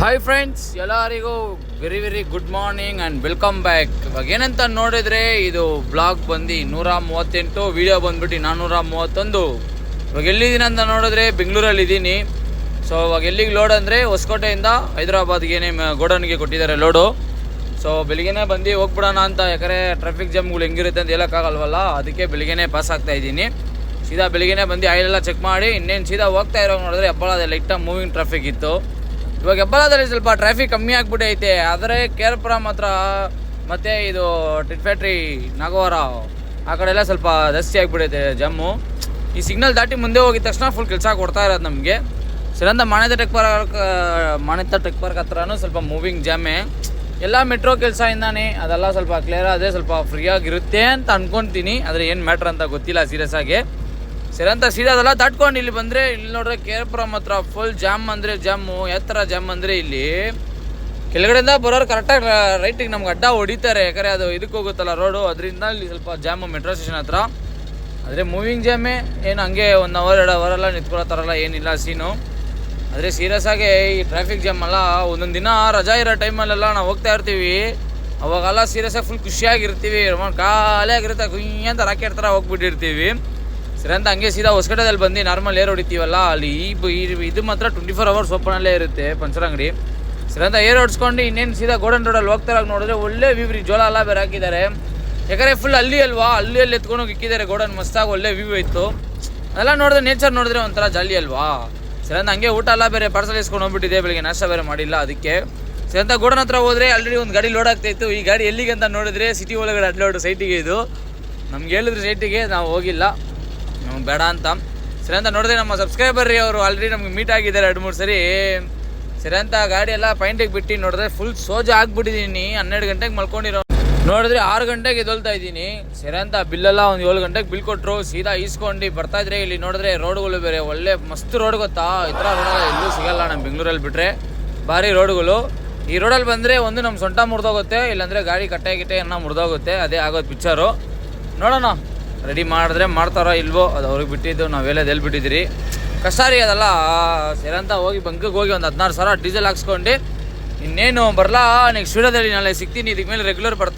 Hi friends, ಎಲ್ಲರಿಗೂ very good morning and welcome back. ಇವಾಗ ಏನಂತ ನೋಡಿದರೆ ಇದು ಬ್ಲಾಗ್ ಬಂದು 138, ವೀಡಿಯೋ ಬಂದ್ಬಿಟ್ಟು 431. ಇವಾಗ ಎಲ್ಲಿದ್ದೀನಿ ಅಂತ ನೋಡಿದ್ರೆ ಬೆಂಗಳೂರಲ್ಲಿ ಇದ್ದೀನಿ. ಸೊ ಇವಾಗ ಎಲ್ಲಿಗೆ ಲೋಡ್ ಅಂದರೆ ಹೊಸಕೋಟೆಯಿಂದ ಹೈದರಾಬಾದ್ಗೆ ಗೋಡೌನ್ಗೆ ಕೊಟ್ಟಿದ್ದಾರೆ ಲೋಡು. ಸೊ ಬೆಳಿಗ್ಗೆನೇ ಬಂದು ಹೋಗ್ಬಿಡೋಣ ಅಂತ, ಯಾಕಂದರೆ ಟ್ರಾಫಿಕ್ ಜಾಮ್ಗಳು ಹೆಂಗಿರುತ್ತೆ ಅಂತ ಹೇಳೋಕ್ಕಾಗಲ್ವಲ್ಲ, ಅದಕ್ಕೆ ಬೆಳಿಗ್ಗೆನೇ ಪಾಸ್ ಆಗ್ತಾಯಿದ್ದೀನಿ. ಸೀದಾ ಬೆಳಿಗ್ಗೆನೇ ಬಂದು ಆಯಿಲೆಲ್ಲ ಚೆಕ್ ಮಾಡಿ ಇನ್ನೇನು ಸೀದಾ ಹೋಗ್ತಾ ಇರೋ ನೋಡಿದ್ರೆ ಹೆಬ್ಬಾಳದಲ್ಲಿ ಲೈಟಾಗಿ ಮೂವಿಂಗ್ ಟ್ರಾಫಿಕ್ ಇತ್ತು. ಇವಾಗ ಹೆಬ್ಬಾಳದಲ್ಲಿ ಸ್ವಲ್ಪ ಟ್ರಾಫಿಕ್ ಕಮ್ಮಿ ಆಗಿಬಿಟ್ಟೈತೆ, ಆದರೆ ಕೇರ್ಪುರಂ ಹತ್ರ ಮತ್ತು ಇದು ಟಿಟ್ ಫ್ಯಾಕ್ಟ್ರಿ ನಾಗವಾರ ಆ ಕಡೆ ಎಲ್ಲ ಸ್ವಲ್ಪ ಜಾಸ್ತಿ ಆಗಿಬಿಟ್ಟೈತೆ ಜಾಮು. ಈ ಸಿಗ್ನಲ್ ದಾಟಿ ಮುಂದೆ ಹೋಗಿದ ತಕ್ಷಣ ಫುಲ್ ಕೆಲಸ ಕೊಡ್ತಾ ಇರೋದು ನಮಗೆ. ಸರಂತ ಮಾನ್ಯತಾ ಟೆಕ್ ಪಾರ್ಕ್ ಹತ್ರನೂ ಸ್ವಲ್ಪ ಮೂವಿಂಗ್ ಜಾಮೆ. ಎಲ್ಲ ಮೆಟ್ರೋ ಕೆಲಸದಿಂದಾನೆ ಅದೆಲ್ಲ ಸ್ವಲ್ಪ ಕ್ಲಿಯರ್ ಆದರೆ ಸ್ವಲ್ಪ ಫ್ರೀಯಾಗಿರುತ್ತೆ ಅಂತ ಅಂದ್ಕೊತೀನಿ. ಆದರೆ ಏನು ಮ್ಯಾಟ್ರ್ ಅಂತ ಗೊತ್ತಿಲ್ಲ ಸೀರಿಯಸ್ ಆಗಿ. ಸರಂತ ಸೀದಾ ಅದೆಲ್ಲ ದಾಟ್ಕೊಂಡು ಇಲ್ಲಿ ಬಂದರೆ, ಇಲ್ಲಿ ನೋಡ್ರೆ ಕೇರ್ಪುರಂ ಹತ್ರ ಫುಲ್ ಜಾಮ್ ಅಂದರೆ ಜಾಮು. ಯಾವ ಥರ ಜಾಮ್ ಅಂದರೆ ಇಲ್ಲಿ ಕೆಳಗಡೆಯಿಂದ ಬರೋರು ಕರೆಕ್ಟಾಗಿ ರೈಟಿಗೆ ನಮ್ಗೆ ಅಡ್ಡ ಹೊಡಿತಾರೆ, ಯಾಕಂದರೆ ಅದು ಇದಕ್ಕೆ ಹೋಗುತ್ತಲ್ಲ ರೋಡು, ಅದರಿಂದ ಇಲ್ಲಿ ಸ್ವಲ್ಪ ಜಾಮು ಮೆಟ್ರೋ ಸ್ಟೇಷನ್ ಹತ್ರ. ಆದರೆ ಮೂವಿಂಗ್ ಜಾಮೇ, ಏನು ಹಂಗೆ 1 ಅವರ್ 2 ಅವರೆಲ್ಲ ನಿಂತ್ಕೊಳ್ಳೋ ಥರ ಎಲ್ಲ ಏನಿಲ್ಲ ಸೀನು. ಆದರೆ ಸೀರಿಯಸ್ ಆಗಿ ಈ ಟ್ರಾಫಿಕ್ ಜಾಮ್ ಎಲ್ಲ ಒಂದೊಂದು ದಿನ ರಜಾ ಇರೋ ಟೈಮಲ್ಲೆಲ್ಲ ನಾವು ಹೋಗ್ತಾ ಇರ್ತೀವಿ, ಅವಾಗೆಲ್ಲ ಸೀರಿಯಸ್ಸಾಗಿ ಫುಲ್ ಖುಷಿಯಾಗಿರ್ತೀವಿ, ಖಾಲಿಯಾಗಿರುತ್ತೆ, ಕುಯ್ಯ ಅಂತ ರಾಕೆಟ್ ಥರ ಹೋಗ್ಬಿಟ್ಟಿರ್ತೀವಿ. ಸರಂತ ಹಂಗೆ ಸೀದಾ ಹೊಸಕೋಟೆದಲ್ಲಿ ಬಂದು ನಾರ್ಮಲ್ ಏರ್ ಹೊಡಿತೀವಲ್ಲ, ಅಲ್ಲಿ ಇದು ಮಾತ್ರ 24 ಅವರ್ಸ್ ಓಪನಲ್ಲೇ ಇರುತ್ತೆ ಪಂಚರ್ ಅಂಗಡಿ. ಸರಂತ ಏರ್ ಹೊಡ್ಸ್ಕೊಂಡು ಇನ್ನೇನು ಸೀದಾ ಗೋಲ್ಡನ್ ರೋಡಲ್ಲಿ ಹೋಗ್ತಾರಾಗ ನೋಡಿದ್ರೆ ಒಳ್ಳೆ ವ್ಯೂ, ಜೋಳ ಎಲ್ಲ ಬೇರೆ ಹಾಕಿದ್ದಾರೆ. ಯಾಕಂದರೆ ಫುಲ್ ಅಲ್ಲಿ ಅಲ್ವಾ, ಅಲ್ಲಿ ಎತ್ಕೊಂಡೋಗಿ ಇಕ್ಕಿದ್ದಾರೆ ಗೋಡನ್, ಮಸ್ತಾಗಿ ಒಳ್ಳೆ ವ್ಯೂ ಇತ್ತು. ಅದೆಲ್ಲ ನೋಡಿದ್ರೆ ನೇಚರ್ ನೋಡಿದ್ರೆ ಒಂಥರ ಜಾಲಿ ಅಲ್ವಾ. ಸರಂತ ಹಂಗೆ ಊಟ ಎಲ್ಲ ಬೇರೆ ಪಾರ್ಸಲ್ ಇಸ್ಕೊಂಡು ಹೋಗ್ಬಿಟ್ಟಿದೆ, ಬೆಳಿಗ್ಗೆ ನಾಷ್ಟ ಬೇರೆ ಮಾಡಿಲ್ಲ ಅದಕ್ಕೆ. ಸರಂತ ಗೋಡನ್ ಹತ್ರ ಹೋದರೆ ಆಲ್ರೆಡಿ ಒಂದು ಗಾಡಿ ಲೋಡ್ ಆಗ್ತಾಯಿತ್ತು. ಈ ಗಾಡಿ ಎಲ್ಲಿಗೆ ಅಂತ ನೋಡಿದ್ರೆ ಸಿಟಿ ಒಳಗಡೆ ಅಡ್ಲೋಡು ಸೈಟಿಗೆ, ಇದು ನಮ್ಗೆ ಹೇಳಿದ್ರು ಸೈಟಿಗೆ, ನಾವು ಹೋಗಿಲ್ಲ, ನಮ್ಗೆ ಬೇಡ ಅಂತ. ಸರಿ ಅಂತ ನೋಡಿದ್ರೆ ನಮ್ಮ ಸಬ್ಸ್ಕ್ರೈಬರ್ ರೀ, ಅವರು ಆಲ್ರೆಡಿ ನಮ್ಗೆ ಮೀಟ್ ಆಗಿದ್ದಾರೆ 2-3 ಸರಿ. ಸರಿ ಅಂತ ಗಾಡಿ ಎಲ್ಲ ಪಾಯಿಂಟಿಗೆ ಬಿಟ್ಟು ನೋಡಿದ್ರೆ ಫುಲ್ ಸೋಜ ಆಗ್ಬಿಟ್ಟಿದ್ದೀನಿ. 12 ಗಂಟೆಗೆ ಮಲ್ಕೊಂಡಿರೋ ನೋಡಿದ್ರೆ 6 ಗಂಟೆಗೆ ಎದ್ದೊಳ್ತಾ ಇದ್ದೀನಿ. ಸರಿ ಅಂತ ಬಿಲ್ಲೆಲ್ಲ ಒಂದು 7 ಗಂಟೆಗೆ ಬಿಲ್ ಕೊಟ್ಟರು. ಸೀದಾ ಈಸ್ಕೊಂಡು ಬರ್ತಾಯಿದ್ರೆ ಇಲ್ಲಿ ನೋಡಿದ್ರೆ ರೋಡ್ಗಳು ಬೇರೆ ಒಳ್ಳೆ ಮಸ್ತ್ ರೋಡ್, ಗೊತ್ತಾ, ಈ ಥರ ರೋಡೆಲ್ಲ ಎಲ್ಲೂ ಸಿಗಲ್ಲ ನಮ್ಮ ಬೆಂಗಳೂರಲ್ಲಿ ಬಿಟ್ಟರೆ. ಭಾರಿ ರೋಡ್ಗಳು. ಈ ರೋಡಲ್ಲಿ ಬಂದರೆ ಒಂದು ನಮ್ಮ ಸೊಂಟ ಮುರಿದೋಗುತ್ತೆ, ಇಲ್ಲಾಂದರೆ ಗಾಡಿ ಕಟ್ಟೆ ಅನ್ನೋ ಮುರಿದೋಗುತ್ತೆ. ಅದೇ ಆಗೋದು ಪಿಕ್ಚರು. ನೋಡೋಣ ರೆಡಿ ಮಾಡಿದ್ರೆ ಮಾಡ್ತಾರೋ ಇಲ್ವೋ, ಅದು ಅವ್ರಿಗೆ ಬಿಟ್ಟಿದ್ದು, ನಾವು ಹೇಳೋದು ಎಲ್ಲಿ ಬಿಟ್ಟಿದ್ದೀರಿ. ಕಷ್ಟ ರೀ ಅದೆಲ್ಲ. ಸರಂತ ಹೋಗಿ ಬಂಕಿಗೆ ಹೋಗಿ ಒಂದು 16,000 ಡೀಸೆಲ್ ಹಾಕ್ಸ್ಕೊಂಡು ಇನ್ನೇನು ಬರಲಾ. ನೆಕ್ಸ್ಟ್ ವೀಡಿಯೋದಲ್ಲಿ ನಾಳೆ ಸಿಗ್ತೀನಿ. ಇದಕ್ಕೆ ಮೇಲೆ ರೆಗ್ಯುಲರ್ ಬರ್ತಾ